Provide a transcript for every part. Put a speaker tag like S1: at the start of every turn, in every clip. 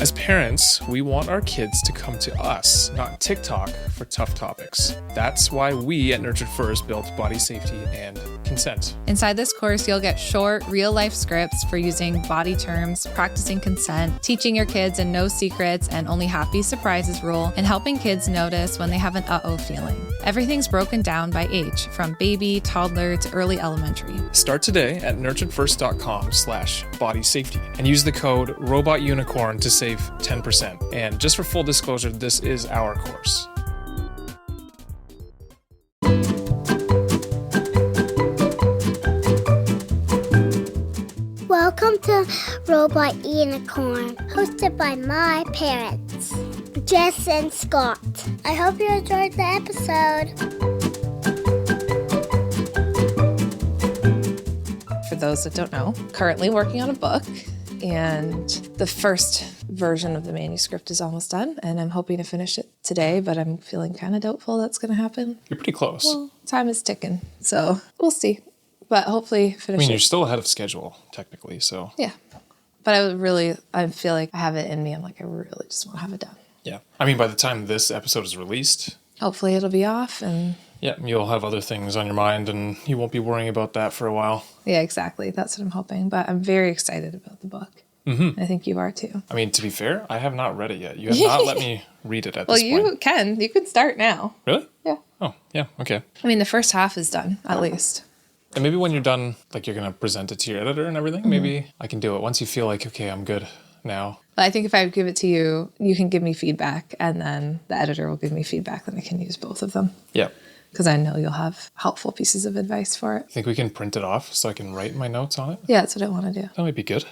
S1: As parents, we want our kids to come to us, not TikTok, for tough topics. That's why we at Nurtured First built body safety and consent.
S2: Inside this course, you'll get short, real-life scripts for using body terms, practicing consent, teaching your kids a no secrets and only happy surprises rule, and helping kids notice when they have an uh-oh feeling. Everything's broken down by age, from baby, toddler, to early elementary.
S1: Start today at nurturedfirst.com/body safety and use the code ROBOTUNICORN to save 10%. And just for full disclosure, this is our course.
S3: Welcome to Robot Unicorn, hosted by my parents, Jess and Scott. I hope you enjoyed the episode.
S2: For those that don't know, currently working on a book, and the first version of the manuscript is almost done, and I'm hoping to finish it today, but I'm feeling kind of doubtful that's going to happen.
S1: You're pretty close.
S2: Well, time is ticking, so we'll see. But hopefully finish it.
S1: You're still ahead of schedule, technically, so.
S2: Yeah. But I feel like I have it in me. I'm like, I really just want to have it done.
S1: Yeah. By the time this episode is released,
S2: hopefully it'll be off, and
S1: yeah, you'll have other things on your mind and you won't be worrying about that for a while.
S2: Yeah, exactly. That's what I'm hoping. But I'm very excited about the book. Mm-hmm. I think you are too.
S1: To be fair, I have not read it yet. You have not let me read it at this point.
S2: Well, you can. You can start now.
S1: Really?
S2: Yeah.
S1: Oh, yeah. Okay.
S2: The first half is done, at least.
S1: And maybe when you're done, you're going to present it to your editor and everything, maybe I can do it once you feel like, okay, I'm good now.
S2: But I think if I give it to you, you can give me feedback, and then the editor will give me feedback, then I can use both of them.
S1: Yeah.
S2: Because I know you'll have helpful pieces of advice for it.
S1: I think we can print it off so I can write my notes on it.
S2: Yeah, that's what I want to do.
S1: That might be good.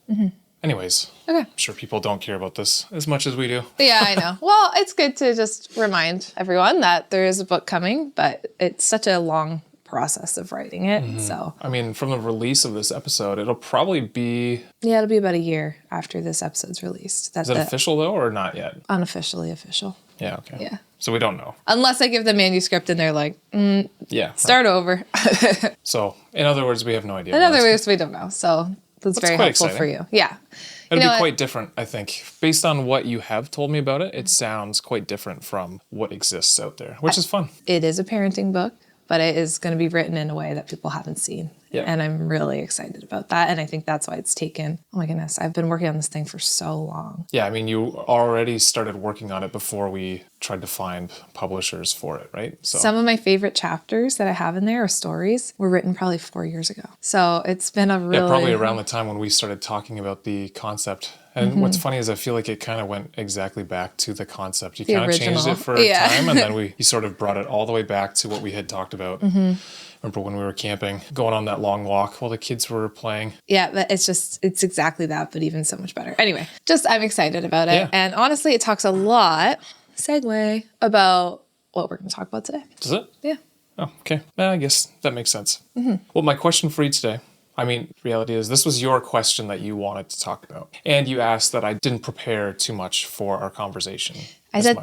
S1: Mm-hmm. Anyways,
S2: okay.
S1: I'm sure people don't care about this as much as we do.
S2: Yeah, I know. Well, it's good to just remind everyone that there is a book coming, but it's such a long process of writing it. Mm-hmm. So
S1: from the release of this episode, it'll probably be...
S2: Yeah, it'll be about a year after this episode's released.
S1: Is it official, though, or not yet?
S2: Unofficially official.
S1: Yeah, okay.
S2: Yeah.
S1: So we don't know.
S2: Unless I give the manuscript and they're like, start over.
S1: So, in other words, we have no idea.
S2: In other words, we don't know. So that's very helpful
S1: exciting
S2: for you. Yeah.
S1: It'll be quite different, I think. Based on what you have told me about it, it sounds quite different from what exists out there, which is fun.
S2: It is a parenting book, but it is going to be written in a way that people haven't seen. Yeah. And I'm really excited about that. And I think that's why it's taken, oh my goodness, I've been working on this thing for so long.
S1: Yeah, you already started working on it before we tried to find publishers for it, right? So
S2: some of my favorite chapters that I have in there, or stories, were written probably 4 years ago. So it's been a really...
S1: Yeah, probably around the time when we started talking about the concept. And what's funny is I feel like it kind of went exactly back to the concept. You kind of changed it for a time, and then you sort of brought it all the way back to what we had talked about. Mm-hmm. Remember when we were camping, going on that long walk while the kids were playing.
S2: Yeah, but it's exactly that, but even so much better. Anyway, I'm excited about it. Yeah. And honestly, it talks a lot, segue, about what we're going to talk about today.
S1: Does it?
S2: Yeah.
S1: Oh, okay. I guess that makes sense. Mm-hmm. Well, my question for you today, reality is this was your question that you wanted to talk about. And you asked that I didn't prepare too much for our conversation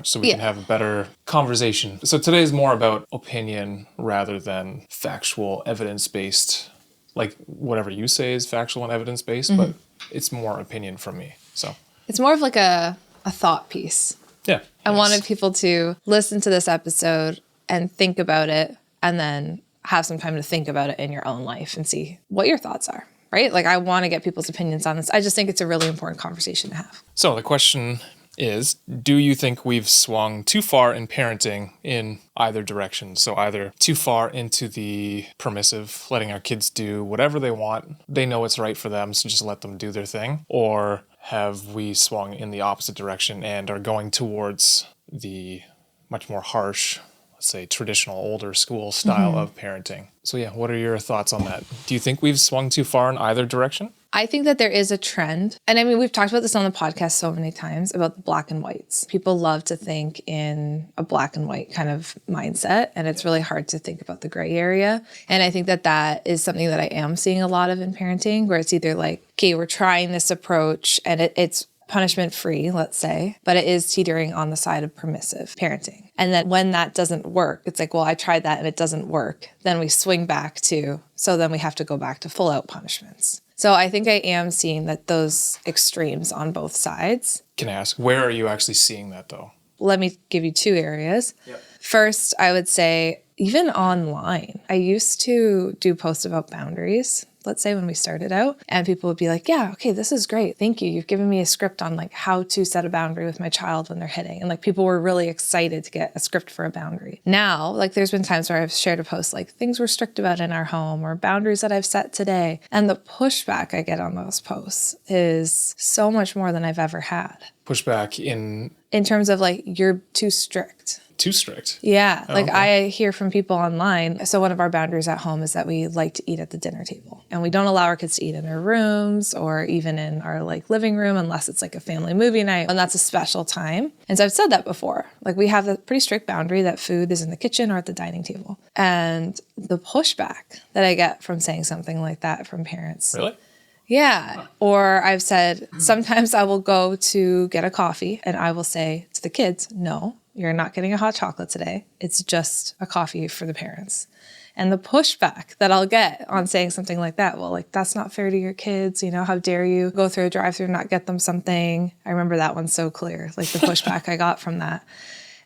S1: so we can have a better conversation. So today is more about opinion rather than factual, evidence-based, like whatever you say is factual and evidence-based, but it's more opinion from me. So
S2: it's more of like a thought piece.
S1: Yeah.
S2: I wanted people to listen to this episode and think about it, and then have some time to think about it in your own life and see what your thoughts are, right? I want to get people's opinions on this. I just think it's a really important conversation to have.
S1: So the question is, do you think we've swung too far in parenting in either direction? So either too far into the permissive, letting our kids do whatever they want. They know it's right for them, so just let them do their thing. Or have we swung in the opposite direction and are going towards the much more harsh, let's say, traditional older school style of parenting? So yeah, what are your thoughts on that? Do you think we've swung too far in either direction?
S2: I think that there is a trend. And we've talked about this on the podcast so many times about the black and whites. People love to think in a black and white kind of mindset, and it's really hard to think about the gray area. And I think that that is something that I am seeing a lot of in parenting, where it's either like, okay, we're trying this approach and it's punishment-free, let's say, but it is teetering on the side of permissive parenting. And then when that doesn't work, it's like, well, I tried that and it doesn't work. Then we swing back to, so then we have to go back to full-out punishments. So I think I am seeing that those extremes on both sides.
S1: Can I ask, where are you actually seeing that though?
S2: Let me give you 2 areas.
S1: Yep.
S2: First, I would say even online, I used to do posts about boundaries, let's say when we started out, and people would be like, yeah, okay, this is great. Thank you. You've given me a script on like how to set a boundary with my child when they're hitting. And like people were really excited to get a script for a boundary. Now, like there's been times where I've shared a post like things we're strict about in our home or boundaries that I've set today. And the pushback I get on those posts is so much more than I've ever had.
S1: Pushback in
S2: terms of like, you're too strict.
S1: Too strict?
S2: Yeah.
S1: Oh,
S2: like
S1: okay.
S2: I hear from people online. So one of our boundaries at home is that we like to eat at the dinner table. And we don't allow our kids to eat in their rooms or even in our like living room unless it's like a family movie night. And that's a special time. And so I've said that before. Like we have a pretty strict boundary that food is in the kitchen or at the dining table. And the pushback that I get from saying something like that from parents.
S1: Really?
S2: Yeah. Or I've said, sometimes I will go to get a coffee and I will say to the kids, no, you're not getting a hot chocolate today. It's just a coffee for the parents. And the pushback that I'll get on saying something like that, well, like, that's not fair to your kids. You know, how dare you go through a drive-thru and not get them something? I remember that one so clear, like the pushback I got from that.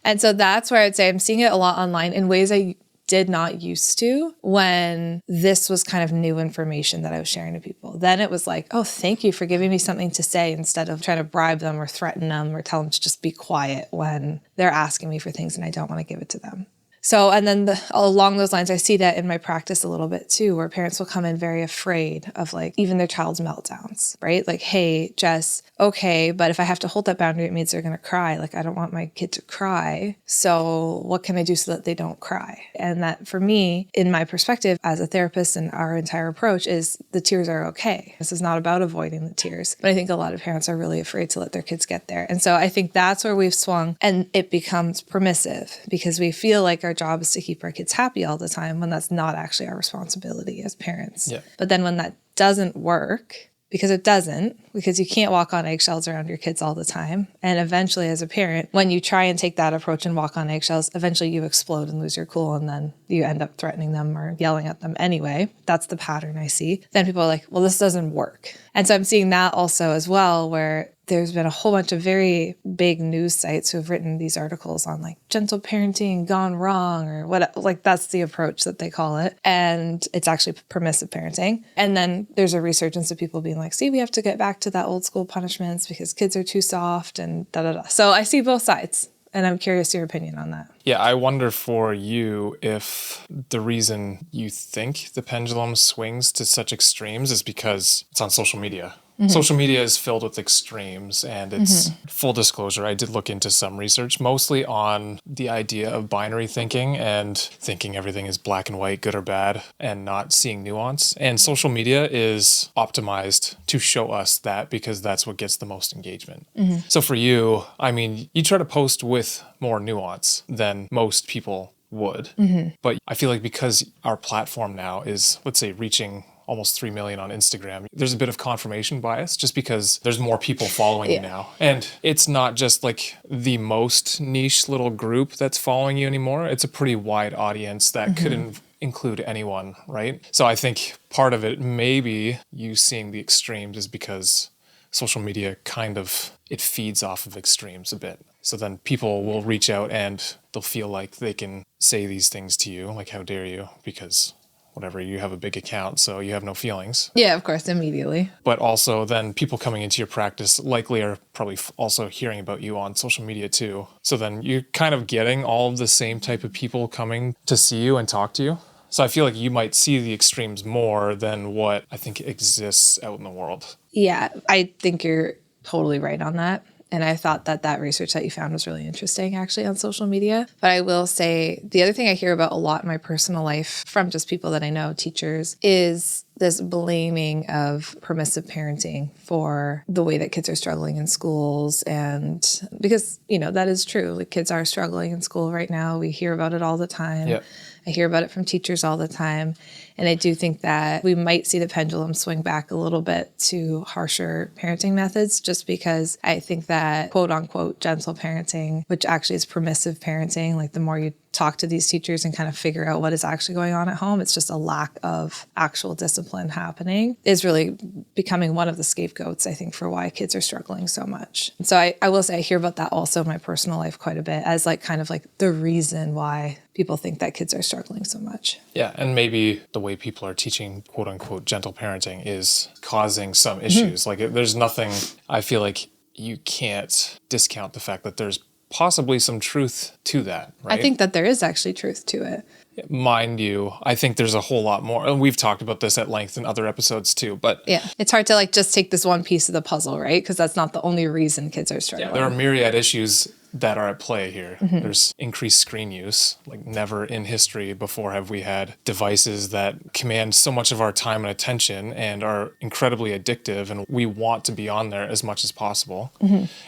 S2: And so that's where I'd say I'm seeing it a lot online in ways I did not used to when this was kind of new information that I was sharing to people. Then it was like, oh, thank you for giving me something to say instead of trying to bribe them or threaten them or tell them to just be quiet when they're asking me for things and I don't want to give it to them. So, and then along those lines, I see that in my practice a little bit too, where parents will come in very afraid of like even their child's meltdowns, right? Like, hey, Jess, okay, but if I have to hold that boundary, it means they're going to cry. Like, I don't want my kid to cry. So what can I do so that they don't cry? And that for me, in my perspective as a therapist and our entire approach is the tears are okay. This is not about avoiding the tears. But I think a lot of parents are really afraid to let their kids get there. And so I think that's where we've swung and it becomes permissive because we feel like our job is to keep our kids happy all the time when that's not actually our responsibility as parents.
S1: Yeah.
S2: But then when that doesn't work, because it doesn't, because you can't walk on eggshells around your kids all the time. And eventually as a parent, when you try and take that approach and walk on eggshells, eventually you explode and lose your cool and then you end up threatening them or yelling at them anyway. That's the pattern I see. Then people are like, well, this doesn't work. And so I'm seeing that also as well, where there's been a whole bunch of very big news sites who have written these articles on like gentle parenting gone wrong or what, like that's the approach that they call it. And it's actually permissive parenting. And then there's a resurgence of people being like, see, we have to get back to that old school punishments because kids are too soft and da da da. So I see both sides. And I'm curious your opinion on that.
S1: Yeah, I wonder for you if the reason you think the pendulum swings to such extremes is because it's on social media. Mm-hmm. Social media is filled with extremes, and it's full disclosure. I did look into some research, mostly on the idea of binary thinking and thinking everything is black and white, good or bad, and not seeing nuance. And social media is optimized to show us that because that's what gets the most engagement. Mm-hmm. So for you, I mean, you try to post with more nuance than most people would. Mm-hmm. But I feel like because our platform now is, let's say, reaching almost 3 million on Instagram, there's a bit of confirmation bias just because there's more people following you now. And it's not just like the most niche little group that's following you anymore. It's a pretty wide audience that couldn't include anyone, right? So I think part of it, maybe you seeing the extremes is because social media kind of, it feeds off of extremes a bit. So then people will reach out and they'll feel like they can say these things to you, like, how dare you? Because whatever, you have a big account, so you have no feelings.
S2: Yeah, of course, immediately.
S1: But also then people coming into your practice likely are probably also hearing about you on social media too. So then you're kind of getting all of the same type of people coming to see you and talk to you. So I feel like you might see the extremes more than what I think exists out in the world. Yeah,
S2: I think you're totally right on that. And I thought that research that you found was really interesting, actually, on social media. But I will say the other thing I hear about a lot in my personal life from just people that I know, teachers, is this blaming of permissive parenting for the way that kids are struggling in schools. And because, you know, that is true. Like, kids are struggling in school right now. We hear about it all the time. Yep. I hear about it from teachers all the time. And I do think that we might see the pendulum swing back a little bit to harsher parenting methods, just because I think that quote unquote gentle parenting, which actually is permissive parenting, like the more you talk to these teachers and kind of figure out what is actually going on at home. It's just a lack of actual discipline happening is really becoming one of the scapegoats, I think, for why kids are struggling so much. And so I will say I hear about that also in my personal life quite a bit as like kind of like the reason why people think that kids are struggling so much.
S1: Yeah, and maybe the way people are teaching quote unquote gentle parenting is causing some issues. Like there's nothing, I feel like you can't discount the fact that there's possibly some truth to that, right?
S2: I think that there is actually truth to it.
S1: Mind you, I think there's a whole lot more. And we've talked about this at length in other episodes too, but
S2: yeah, it's hard to like just take this one piece of the puzzle, right? Because that's not the only reason kids are struggling.
S1: Yeah, there are myriad issues that are at play here. There's increased screen use. Like never in history before have we had devices that command so much of our time and attention and are incredibly addictive, and we want to be on there as much as possible.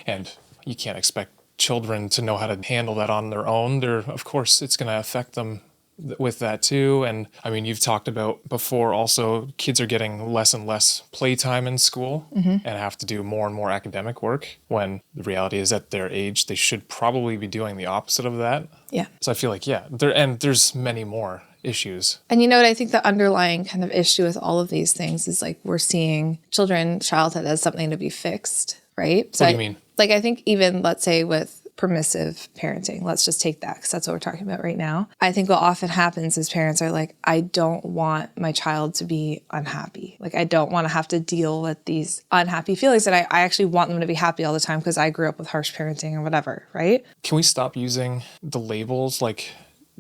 S1: And you can't expect children to know how to handle that on their own. Of course, it's going to affect them with that too. And I mean, you've talked about before also kids are getting less and less playtime in school and have to do more and more academic work, when the reality is at their age, they should probably be doing the opposite of that. Yeah. So I feel like, there's many more issues.
S2: And you know what, I think the underlying kind of issue with all of these things is like we're seeing childhood as something to be fixed, right?
S1: So what do you mean?
S2: Like I think even, let's say with permissive parenting, let's just take that because that's what we're talking about right now. I think what often happens is parents are like, I don't want my child to be unhappy. Like I don't want to have to deal with these unhappy feelings, and I actually want them to be happy all the time because I grew up with harsh parenting or whatever, right?
S1: Can we stop using the labels like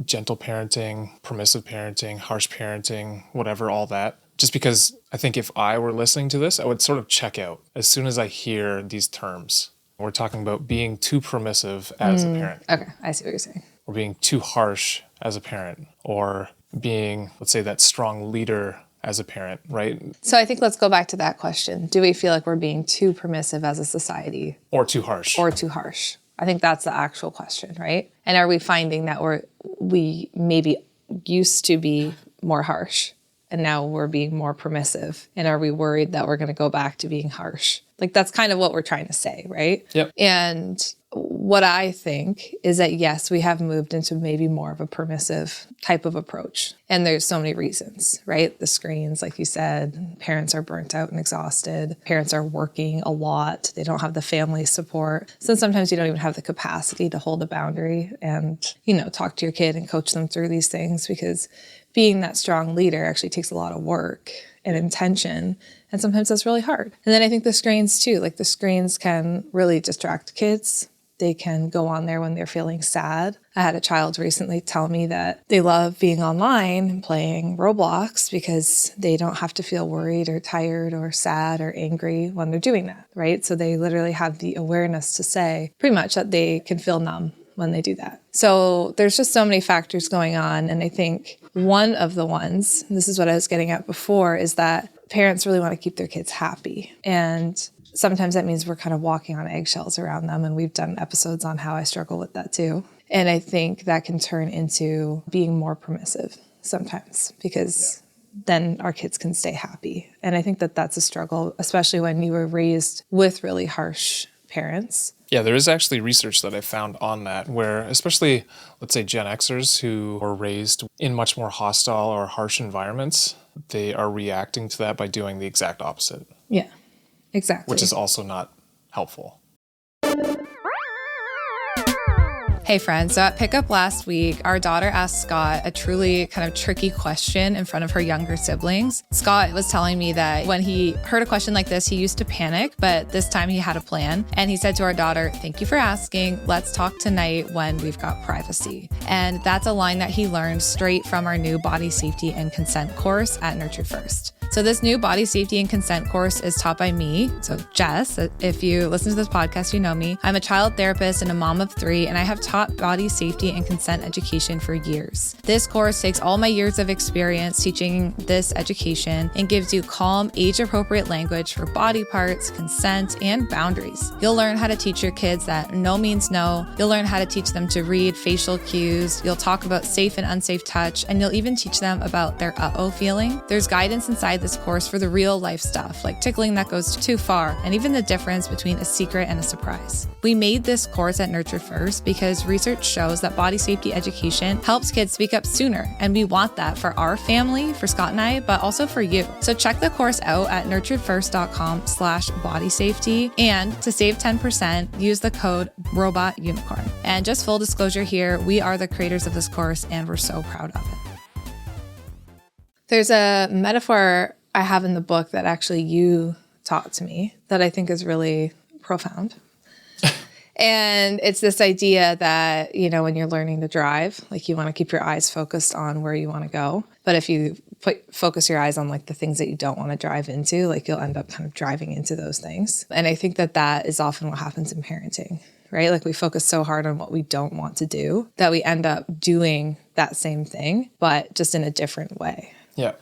S1: gentle parenting, permissive parenting, harsh parenting, whatever, all that? Just because I think if I were listening to this, I would sort of check out as soon as I hear these terms. We're talking about being too permissive as a parent.
S2: Okay, I see what you're saying.
S1: Or being too harsh as a parent. Or being, let's say, that strong leader as a parent, right?
S2: So I think let's go back to that question. Do we feel like we're being too permissive as a society?
S1: Or too harsh.
S2: Or too harsh. I think that's the actual question, right? And are we finding that we maybe used to be more harsh and now we're being more permissive? And are we worried that we're going to go back to being harsh? Like that's kind of what we're trying to say, right?
S1: Yep.
S2: And what I think is that, yes, we have moved into maybe more of a permissive type of approach. And there's so many reasons, right? The screens, like you said, parents are burnt out and exhausted. Parents are working a lot. They don't have the family support. So sometimes you don't even have the capacity to hold a boundary and, talk to your kid and coach them through these things, because being that strong leader actually takes a lot of work and intention. And sometimes that's really hard. And then I think the screens too, like the screens can really distract kids. They can go on there when they're feeling sad. I had a child recently tell me that they love being online and playing Roblox because they don't have to feel worried or tired or sad or angry when they're doing that, right? So they literally have the awareness to say pretty much that they can feel numb when they do that. So there's just so many factors going on. And I think one of the ones, and this is what I was getting at before, is that parents really want to keep their kids happy. And sometimes that means we're kind of walking on eggshells around them. And we've done episodes on how I struggle with that too. And I think that can turn into being more permissive sometimes, because then our kids can stay happy. And I think that that's a struggle, especially when you were raised with really harsh parents.
S1: Yeah, there is actually research that I found on that, where especially, let's say, Gen Xers who were raised in much more hostile or harsh environments, they are reacting to that by doing the exact opposite.
S2: Yeah, exactly.
S1: Which is also not helpful.
S2: Hey friends, so at pickup last week, our daughter asked Scott a truly kind of tricky question in front of her younger siblings. Scott was telling me that when he heard a question like this, he used to panic, but this time he had a plan. And he said to our daughter, "Thank you for asking. Let's talk tonight when we've got privacy." And that's a line that he learned straight from our new body safety and consent course at Nurture First. So this new body safety and consent course is taught by me. So Jess, if you listen to this podcast, you know me. I'm a child therapist and a mom of 3, and I have taught body safety and consent education for years. This course takes all my years of experience teaching this education and gives you calm, age-appropriate language for body parts, consent, and boundaries. You'll learn how to teach your kids that no means no. You'll learn how to teach them to read facial cues. You'll talk about safe and unsafe touch, and you'll even teach them about their uh-oh feeling. There's guidance inside this course for the real life stuff, like tickling that goes too far, and even the difference between a secret and a surprise. We made this course at Nurtured First because research shows that body safety education helps kids speak up sooner, and we want that for our family, for Scott and I, but also for you. So check the course out at nurturedfirst.com/bodysafety, and to save 10%, use the code ROBOTUNICORN. And just full disclosure here, we are the creators of this course, and we're so proud of it. There's a metaphor I have in the book that actually you taught to me that I think is really profound. And it's this idea that, you know, when you're learning to drive, like you want to keep your eyes focused on where you want to go. But if you focus your eyes on like the things that you don't want to drive into, like you'll end up kind of driving into those things. And I think that that is often what happens in parenting, right? Like we focus so hard on what we don't want to do that we end up doing that same thing, but just in a different way.
S1: Yeah.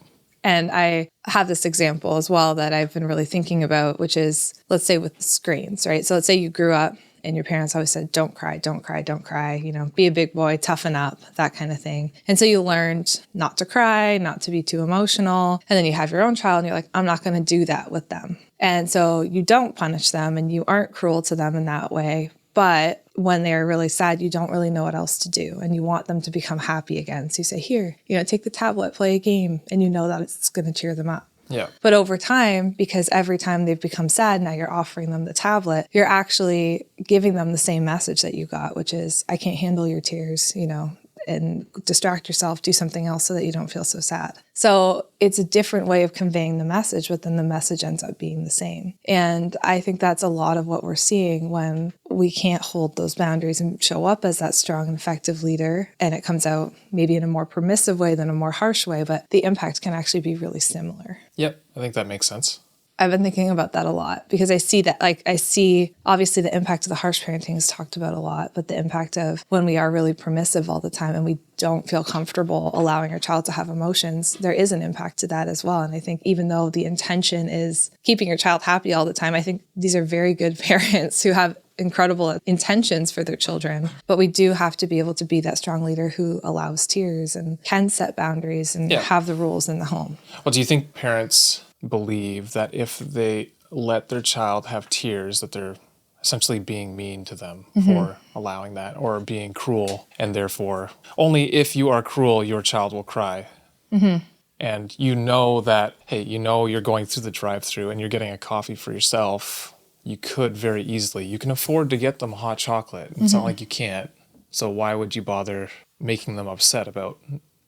S2: And I have this example as well that I've been really thinking about, which is, let's say with the screens, right? So let's say you grew up and your parents always said, don't cry, don't cry, don't cry, you know, be a big boy, toughen up, that kind of thing. And so you learned not to cry, not to be too emotional. And then you have your own child and you're like, I'm not going to do that with them. And so you don't punish them and you aren't cruel to them in that way. But when they're really sad, you don't really know what else to do. And you want them to become happy again. So you say, here, you know, take the tablet, play a game. And you know that it's going to cheer them up.
S1: Yeah.
S2: But over time, because every time they've become sad, now you're offering them the tablet, you're actually giving them the same message that you got, which is, I can't handle your tears, you know, and distract yourself, do something else so that you don't feel so sad. So it's a different way of conveying the message, but then the message ends up being the same. And I think that's a lot of what we're seeing when we can't hold those boundaries and show up as that strong and effective leader. And it comes out maybe in a more permissive way than a more harsh way, but the impact can actually be really similar.
S1: Yep. I think that makes sense.
S2: I've been thinking about that a lot because I see that, like, I see obviously the impact of the harsh parenting is talked about a lot, but the impact of when we are really permissive all the time and we don't feel comfortable allowing our child to have emotions, there is an impact to that as well. And I think even though the intention is keeping your child happy all the time, I think these are very good parents who have incredible intentions for their children, but we do have to be able to be that strong leader who allows tears and can set boundaries and have the rules in the home.
S1: Well, do you think parents believe that if they let their child have tears, that they're essentially being mean to them for allowing that, or being cruel, and therefore only if you are cruel, your child will cry? And you know that, hey, you know you're going through the drive-thru and you're getting a coffee for yourself. You could very easily. You can afford to get them hot chocolate. It's not like you can't. So why would you bother making them upset about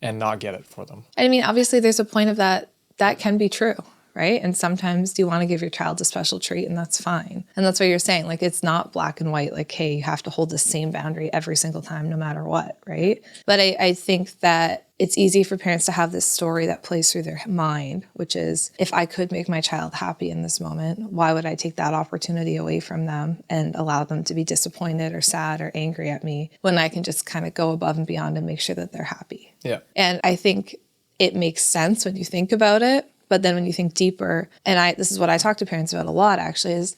S1: and not get it for them?
S2: I mean, obviously there's a point of that can be true, right? And sometimes you want to give your child a special treat and that's fine. And that's what you're saying. Like, it's not black and white, like, hey, you have to hold the same boundary every single time, no matter what, right? But I think that it's easy for parents to have this story that plays through their mind, which is, if I could make my child happy in this moment, why would I take that opportunity away from them and allow them to be disappointed or sad or angry at me when I can just kind of go above and beyond and make sure that they're happy?
S1: Yeah.
S2: And I think it makes sense when you think about it. But then when you think deeper, and this is what I talk to parents about a lot actually, is,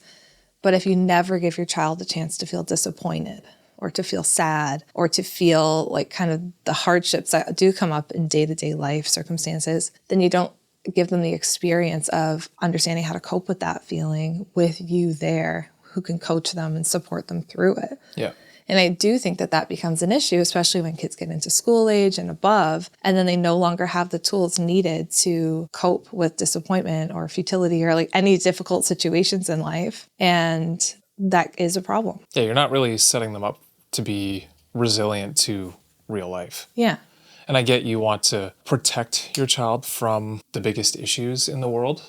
S2: but if you never give your child a chance to feel disappointed or to feel sad or to feel like kind of the hardships that do come up in day-to-day life circumstances, then you don't give them the experience of understanding how to cope with that feeling with you there, who can coach them and support them through it.
S1: Yeah.
S2: And I do think that becomes an issue, especially when kids get into school age and above, and then they no longer have the tools needed to cope with disappointment or futility or like any difficult situations in life. And that is a problem.
S1: Yeah, you're not really setting them up to be resilient to real life.
S2: Yeah.
S1: And I get you want to protect your child from the biggest issues in the world,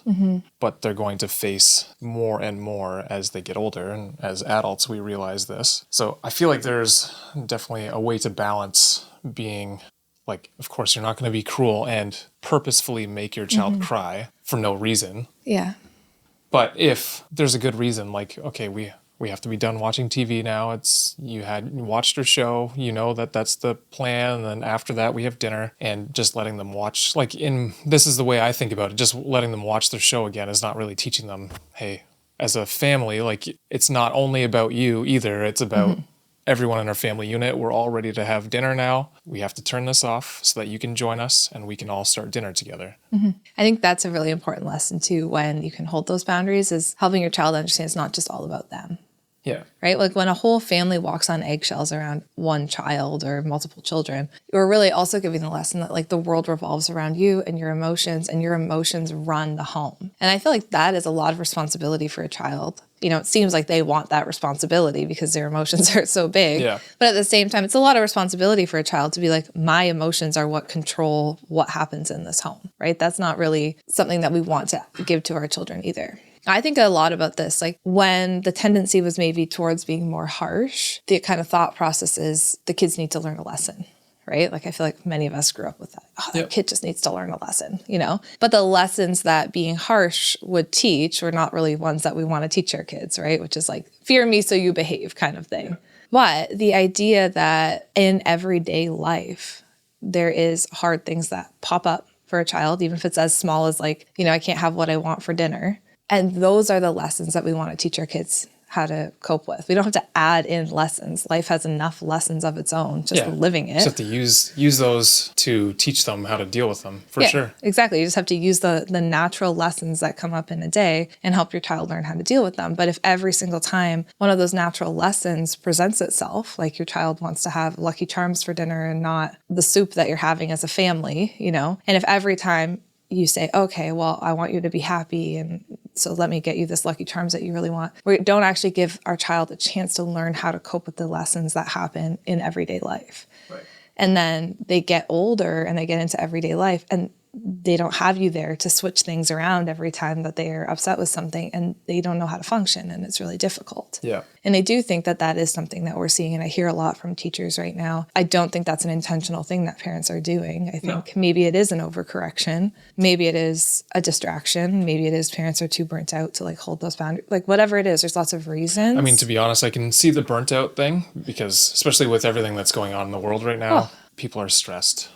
S1: but they're going to face more and more as they get older. And as adults, we realize this. So I feel like there's definitely a way to balance being like, of course, you're not going to be cruel and purposefully make your child cry for no reason.
S2: Yeah.
S1: But if there's a good reason, like, okay, we have to be done watching TV now. You watched your show, you know that's the plan, and then after that we have dinner, and just letting them watch, this is the way I think about it, just letting them watch their show again is not really teaching them, hey, as a family, like, it's not only about you either, it's about everyone in our family unit, we're all ready to have dinner now. We have to turn this off so that you can join us and we can all start dinner together.
S2: I think that's a really important lesson too, when you can hold those boundaries, is helping your child understand it's not just all about them.
S1: Yeah.
S2: Right? Like when a whole family walks on eggshells around one child or multiple children, you're really also giving the lesson that like the world revolves around you and your emotions run the home. And I feel like that is a lot of responsibility for a child. You know, it seems like they want that responsibility because their emotions are so big.
S1: Yeah.
S2: But at the same time, it's a lot of responsibility for a child to be like, my emotions are what control what happens in this home, right? That's not really something that we want to give to our children either. I think a lot about this, like when the tendency was maybe towards being more harsh, the kind of thought process is the kids need to learn a lesson, right? Like I feel like many of us grew up with that. Oh, that kid just needs to learn a lesson, you know? But the lessons that being harsh would teach were not really ones that we want to teach our kids, right? Which is like, fear me so you behave kind of thing. But the idea that in everyday life, there is hard things that pop up for a child, even if it's as small as like, you know, I can't have what I want for dinner. And those are the lessons that we want to teach our kids how to cope with. We don't have to add in lessons. Life has enough lessons of its own, just living it.
S1: You just have to use those to teach them how to deal with them, for sure.
S2: Exactly. You just have to use the natural lessons that come up in a day and help your child learn how to deal with them. But if every single time one of those natural lessons presents itself, like your child wants to have Lucky Charms for dinner and not the soup that you're having as a family, you know, and if every time you say, okay, well, I want you to be happy, and so let me get you this Lucky Charms that you really want. We don't actually give our child a chance to learn how to cope with the lessons that happen in everyday life.
S1: Right.
S2: And then they get older and they get into everyday life and they don't have you there to switch things around every time that they are upset with something, and they don't know how to function, and it's really difficult.
S1: Yeah.
S2: And I do think that that is something that we're seeing, and I hear a lot from teachers right now. I don't think that's an intentional thing that parents are doing. I think maybe it is an overcorrection. Maybe it is a distraction. Maybe it is parents are too burnt out to like hold those boundaries. Like whatever it is, there's lots of reasons.
S1: I mean, to be honest, I can see the burnt out thing because especially with everything that's going on in the world right now, people are stressed.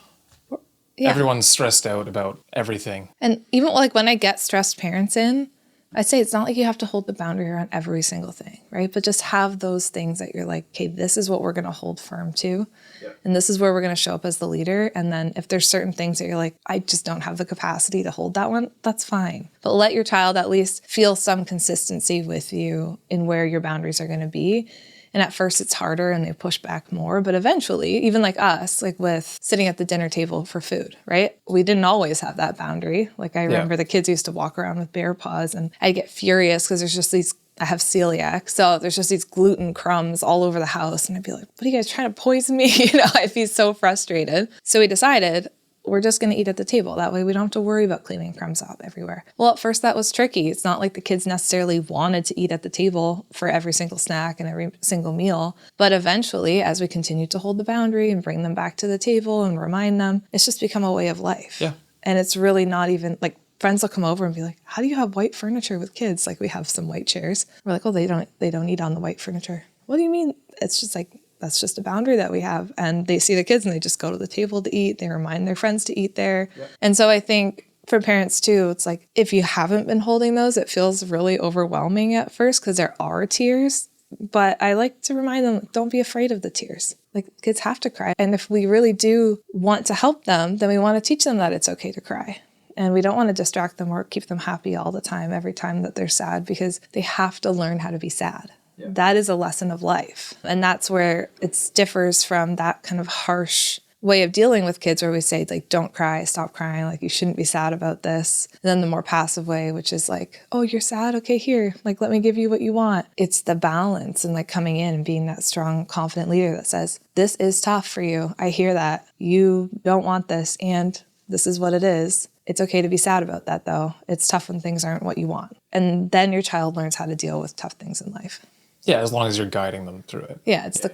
S1: Yeah. Everyone's stressed out about everything.
S2: And even like when I get stressed parents in, I'd say it's not like you have to hold the boundary around every single thing, right? But just have those things that you're like, okay, this is what we're going to hold firm to. Yeah. And this is where we're going to show up as the leader. And then if there's certain things that you're like, I just don't have the capacity to hold that one, that's fine. But let your child at least feel some consistency with you in where your boundaries are going to be. And at first it's harder and they push back more, but eventually, even like us, like with sitting at the dinner table for food, right? We didn't always have that boundary. Like I remember the kids used to walk around with bear paws and I'd get furious because there's just these, I have celiac, so there's just these gluten crumbs all over the house. And I'd be like, what are you guys trying to poison me? You know, I'd be so frustrated. So we decided, we're just going to eat at the table. That way we don't have to worry about cleaning crumbs up everywhere. Well, at first that was tricky. It's not like the kids necessarily wanted to eat at the table for every single snack and every single meal. But eventually, as we continue to hold the boundary and bring them back to the table and remind them, it's just become a way of life.
S1: Yeah.
S2: And it's really not even like friends will come over and be like, how do you have white furniture with kids? Like we have some white chairs. We're like, oh, they don't eat on the white furniture. What do you mean? It's just like, that's just a boundary that we have. And they see the kids and they just go to the table to eat. They remind their friends to eat there. Yep. And so I think for parents too, it's like, if you haven't been holding those, it feels really overwhelming at first because there are tears. But I like to remind them, don't be afraid of the tears. Like kids have to cry. And if we really do want to help them, then we want to teach them that it's okay to cry. And we don't want to distract them or keep them happy all the time, every time that they're sad, because they have to learn how to be sad. Yeah. That is a lesson of life. And that's where it differs from that kind of harsh way of dealing with kids where we say, like, don't cry, stop crying, like, you shouldn't be sad about this. And then the more passive way, which is like, oh, you're sad? Okay, here, like, let me give you what you want. It's the balance and like coming in and being that strong, confident leader that says, this is tough for you. I hear that. You don't want this, and this is what it is. It's okay to be sad about that, though. It's tough when things aren't what you want. And then your child learns how to deal with tough things in life.
S1: Yeah, as long as you're guiding them through it.
S2: Yeah, it's the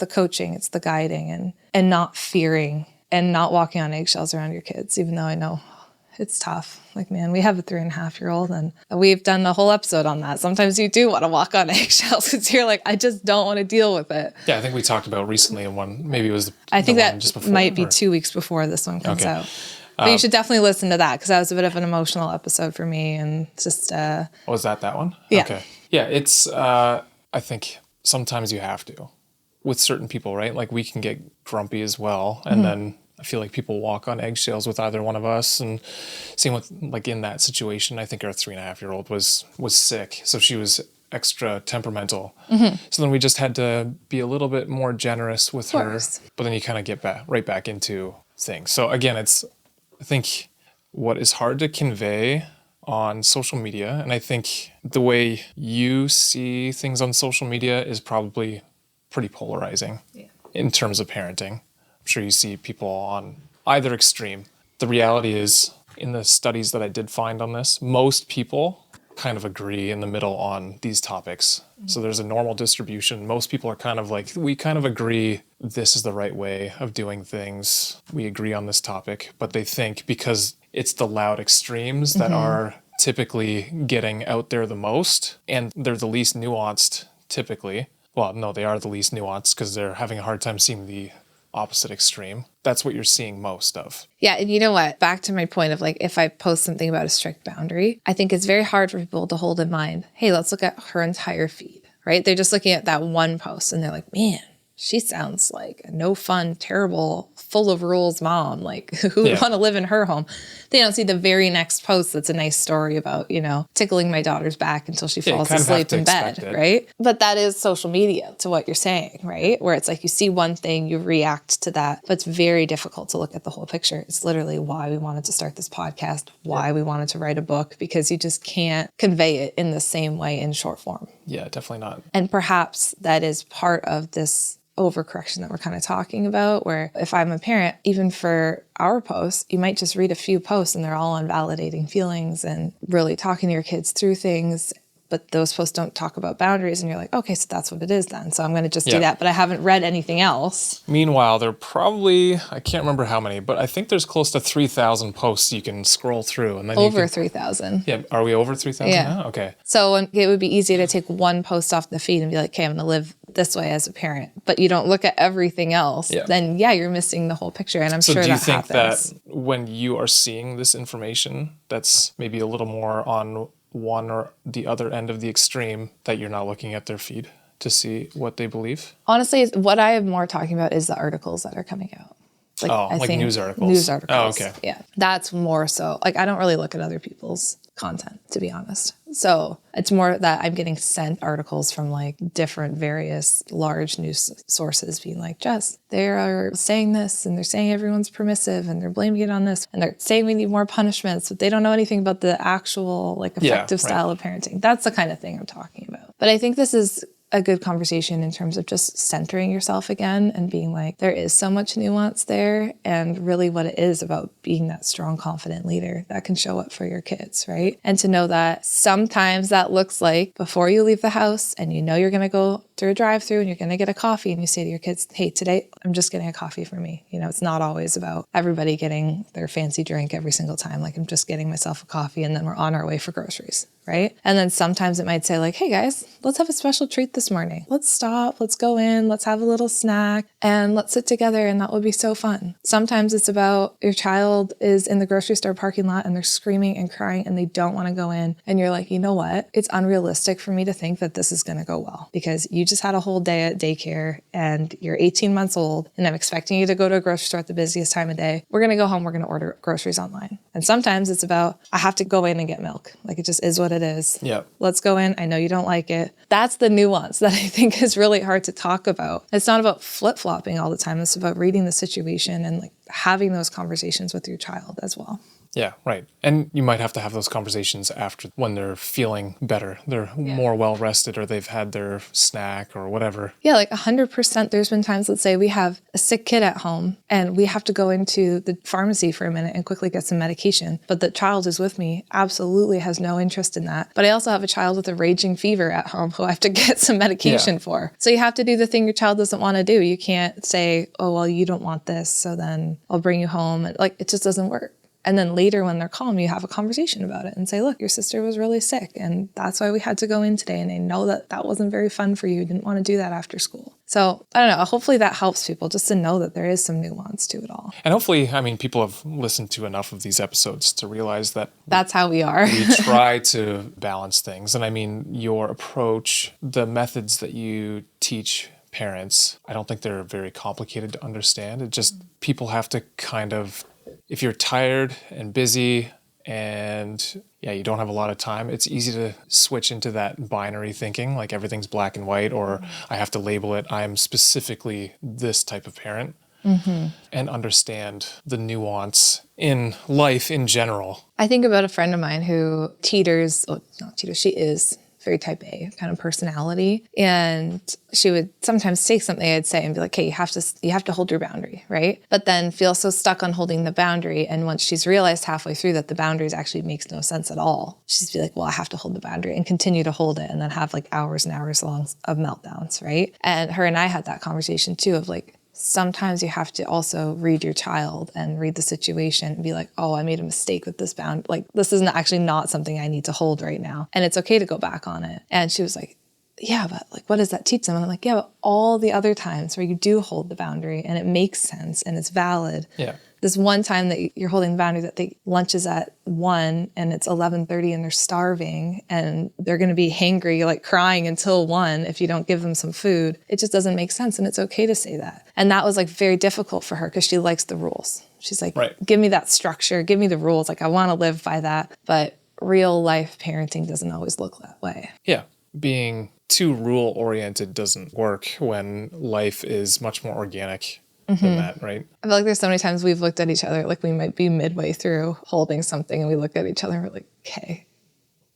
S2: coaching, it's the guiding and not fearing and not walking on eggshells around your kids, even though I know it's tough. Like, man, we have a 3.5-year-old and we've done a whole episode on that. Sometimes you do want to walk on eggshells because you're like, I just don't want to deal with it.
S1: Yeah, I think we talked about recently in one, maybe it was
S2: I think that
S1: just before,
S2: might be 2 weeks before this one comes out. But you should definitely listen to that because that was a bit of an emotional episode for me and just...
S1: was that one?
S2: Yeah.
S1: Okay. Yeah, it's, I think... sometimes you have to. with certain people, right? Like we can get grumpy as well. And then I feel like people walk on eggshells with either one of us. And same with like in that situation, I think our 3.5-year-old was sick. So she was extra temperamental. So then we just had to be a little bit more generous with her. But then you kind of get right back into things. So again, I think what is hard to convey on social media, and I think the way you see things on social media is probably pretty polarizing in terms of parenting. I'm sure you see people on either extreme. The reality is, in the studies that I did find on this, most people kind of agree in the middle on these topics. So there's a normal distribution. Most people are kind of like, we kind of agree this is the right way of doing things. We agree on this topic, but they think because it's the loud extremes that are typically getting out there the most, and they're the least nuanced typically. Well, no, they are the least nuanced because they're having a hard time seeing the opposite extreme. That's what you're seeing most of.
S2: Yeah. And you know what? Back to my point of like, if I post something about a strict boundary, I think it's very hard for people to hold in mind, hey, let's look at her entire feed, right? They're just looking at that one post and they're like, man, she sounds like a no fun, terrible, full of rules mom. Like, who would want to live in her home? They don't see the very next post that's a nice story about, tickling my daughter's back until she falls asleep in bed, right? But that is social media to what you're saying, right? Where it's like you see one thing, you react to that, but it's very difficult to look at the whole picture. It's literally why we wanted to start this podcast, why we wanted to write a book, because you just can't convey it in the same way in short form.
S1: Yeah, definitely not.
S2: And perhaps that is part of this overcorrection that we're kind of talking about, where if I'm a parent, even for our posts, you might just read a few posts and they're all on validating feelings and really talking to your kids through things. But those posts don't talk about boundaries. And you're like, okay, so that's what it is then. So I'm going to just do that. But I haven't read anything else.
S1: Meanwhile, there are probably, I can't remember how many, but I think there's close to 3,000 posts you can scroll through. And then
S2: over 3,000.
S1: Yeah. Are we over 3,000 now? Okay.
S2: So it would be easy to take one post off the feed and be like, okay, I'm going to live this way as a parent. But you don't look at everything else. Then, you're missing the whole picture. And I'm sure that happens. So do you think that when you are seeing this information, that's maybe a little more on one or the other end of the extreme, that you're not looking at their feed to see what they believe? Honestly, what I am more talking about is the articles that are coming out.
S1: Like news articles?
S2: News articles.
S1: Oh, okay.
S2: Yeah. That's more so. Like, I don't really look at other people's content, to be honest. So it's more that I'm getting sent articles from like different various large news sources being like, Jess, they are saying this and they're saying everyone's permissive and they're blaming it on this and they're saying we need more punishments, but they don't know anything about the actual like effective style of parenting. That's the kind of thing I'm talking about. But I think this is a good conversation in terms of just centering yourself again and being like, there is so much nuance there, and really what it is about being that strong, confident leader that can show up for your kids, right? And to know that sometimes that looks like before you leave the house and you're going to go through a drive-through and you're going to get a coffee and you say to your kids, hey, today I'm just getting a coffee for me. It's not always about everybody getting their fancy drink every single time. Like, I'm just getting myself a coffee and then we're on our way for groceries, right? And then sometimes it might say like, hey guys, let's have a special treat this morning. Let's stop, let's go in, let's have a little snack and let's sit together, and that would be so fun. Sometimes it's about your child is in the grocery store parking lot and they're screaming and crying and they don't want to go in. And you're like, you know what? It's unrealistic for me to think that this is going to go well because you just had a whole day at daycare and you're 18 months old and I'm expecting you to go to a grocery store at the busiest time of day. We're going to go home. We're going to order groceries online. And sometimes it's about, I have to go in and get milk. Like, it just is what it is.
S1: Yeah.
S2: Let's go in. I know you don't like it. That's the nuance that I think is really hard to talk about. It's not about flip-flopping all the time. It's about reading the situation and like having those conversations with your child as well.
S1: Yeah, right. And you might have to have those conversations after, when they're feeling better. They're more well-rested or they've had their snack or whatever. Yeah,
S2: like 100%. There's been times, let's say we have a sick kid at home and we have to go into the pharmacy for a minute and quickly get some medication. But the child is with me, absolutely has no interest in that. But I also have a child with a raging fever at home who I have to get some medication for. So you have to do the thing your child doesn't want to do. You can't say, oh, well, you don't want this, so then I'll bring you home. Like, it just doesn't work. And then later when they're calm, you have a conversation about it and say, look, your sister was really sick and that's why we had to go in today. And I know that that wasn't very fun for you. You didn't want to do that after school. So I don't know, hopefully that helps people just to know that there is some nuance to it all.
S1: And hopefully, people have listened to enough of these episodes to realize that
S2: that's how we are.
S1: We try to balance things. And your approach, the methods that you teach parents, I don't think they're very complicated to understand. It just, people have to kind of, if you're tired and busy and you don't have a lot of time, it's easy to switch into that binary thinking, like everything's black and white, or I have to label it, I am specifically this type of parent, and understand the nuance in life in general.
S2: I think about a friend of mine who she is very type A kind of personality. And she would sometimes take something I'd say and be like, hey, you have to hold your boundary, right? But then feel so stuck on holding the boundary. And once she's realized halfway through that the boundaries actually makes no sense at all, she's be like, well, I have to hold the boundary, and continue to hold it, and then have like hours and hours long of meltdowns, right? And her and I had that conversation too of like, sometimes you have to also read your child and read the situation and be like, oh, I made a mistake with this bound. Like, this is actually not something I need to hold right now. And it's okay to go back on it. And she was like, yeah, but like, what does that teach them? And I'm like, yeah, but all the other times where you do hold the boundary and it makes sense and it's valid.
S1: Yeah.
S2: This one time that you're holding the boundary that lunch is at 1 and it's 11:30 and they're starving and they're going to be hangry, like crying until 1 if you don't give them some food. It just doesn't make sense. And it's okay to say that. And that was like very difficult for her because she likes the rules. She's like, Give me that structure, give me the rules. Like, I want to live by that. But real life parenting doesn't always look that way.
S1: Yeah. Being too rule oriented doesn't work when life is much more organic than that, right?
S2: I feel like there's so many times we've looked at each other, like we might be midway through holding something and we look at each other and we're like, okay,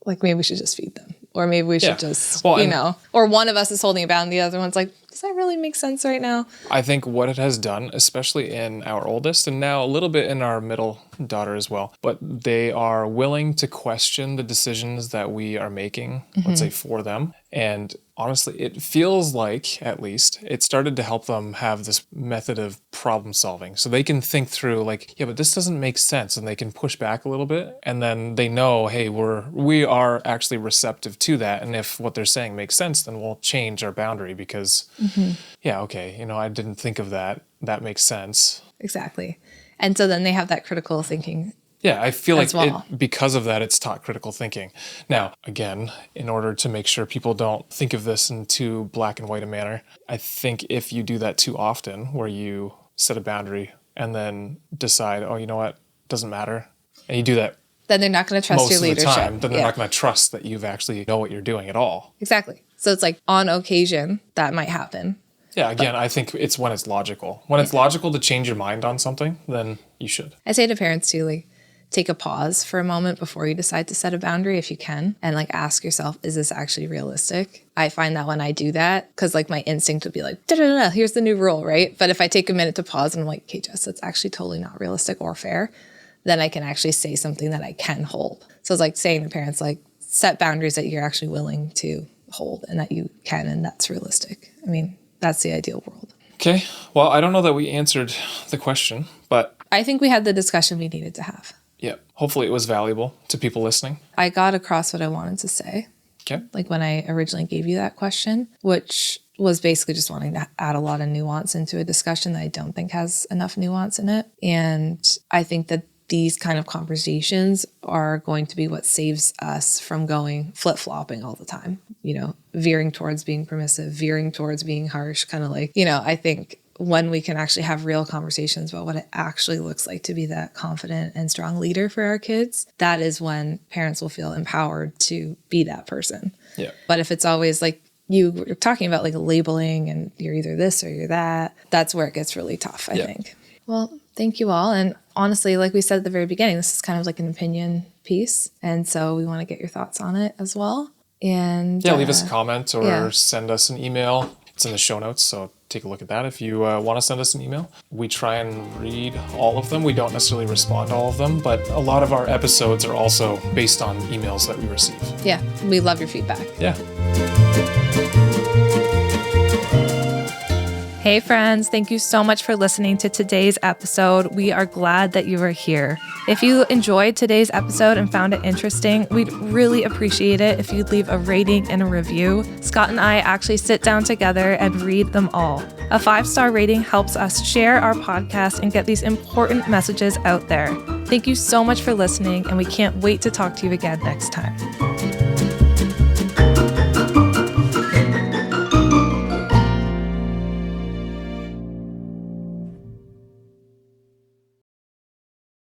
S2: like maybe we should just feed them. Or maybe we should just, or one of us is holding it down and the other one's like, does that really make sense right now?
S1: I think what it has done, especially in our oldest and now a little bit in our middle daughter as well, but they are willing to question the decisions that we are making, let's say for them. And honestly, it feels like, at least, it started to help them have this method of problem solving. So they can think through like, yeah, but this doesn't make sense. And they can push back a little bit. And then they know, hey, we are actually receptive to that. And if what they're saying makes sense, then we'll change our boundary because, I didn't think of that. That makes sense.
S2: Exactly. And so then they have that critical thinking.
S1: Yeah, I feel like because of that, it's taught critical thinking. Now, again, in order to make sure people don't think of this in too black and white a manner, I think if you do that too often, where you set a boundary and then decide, oh, you know what, doesn't matter, and you do that,
S2: then they're not going to trust your leadership.
S1: Most of the time, then they're not going to trust that you've actually know what you're doing at all.
S2: Exactly. So it's like on occasion that might happen.
S1: Yeah, again, I think it's when it's logical. When it's logical to change your mind on something, then you should.
S2: I say to parents too, like, take a pause for a moment before you decide to set a boundary if you can, and like ask yourself, is this actually realistic? I find that when I do that, because like my instinct would be like, here's the new rule, right? But if I take a minute to pause and I'm like, okay, Jess, that's actually totally not realistic or fair, then I can actually say something that I can hold. So it's like saying to parents, like, set boundaries that you're actually willing to hold and that you can, and that's realistic. I mean, that's the ideal world.
S1: Okay. Well, I don't know that we answered the question, but
S2: I think we had the discussion we needed to have.
S1: Yeah. Hopefully it was valuable to people listening.
S2: I got across what I wanted to say.
S1: Okay.
S2: Like when I originally gave you that question, which was basically just wanting to add a lot of nuance into a discussion that I don't think has enough nuance in it. And I think that these kind of conversations are going to be what saves us from going flip-flopping all the time, veering towards being permissive, veering towards being harsh, kind of like, I think when we can actually have real conversations about what it actually looks like to be that confident and strong leader for our kids, that is when parents will feel empowered to be that person.
S1: Yeah.
S2: But if it's always like you were talking about, like labeling and you're either this or you're that, that's where it gets really tough, I think. Well, thank you all. And honestly, like we said at the very beginning, this is kind of like an opinion piece. And so we want to get your thoughts on it as well. And
S1: leave us a comment or send us an email. It's in the show notes, so take a look at that if you want to send us an email. We try and read all of them. We don't necessarily respond to all of them, but a lot of our episodes are also based on emails that we receive.
S2: Yeah, we love your feedback.
S1: Yeah.
S2: Hey friends, thank you so much for listening to today's episode. We are glad that you are here. If you enjoyed today's episode and found it interesting, we'd really appreciate it if you'd leave a rating and a review. Scott and I actually sit down together and read them all. A 5-star rating helps us share our podcast and get these important messages out there. Thank you so much for listening, and we can't wait to talk to you again next time.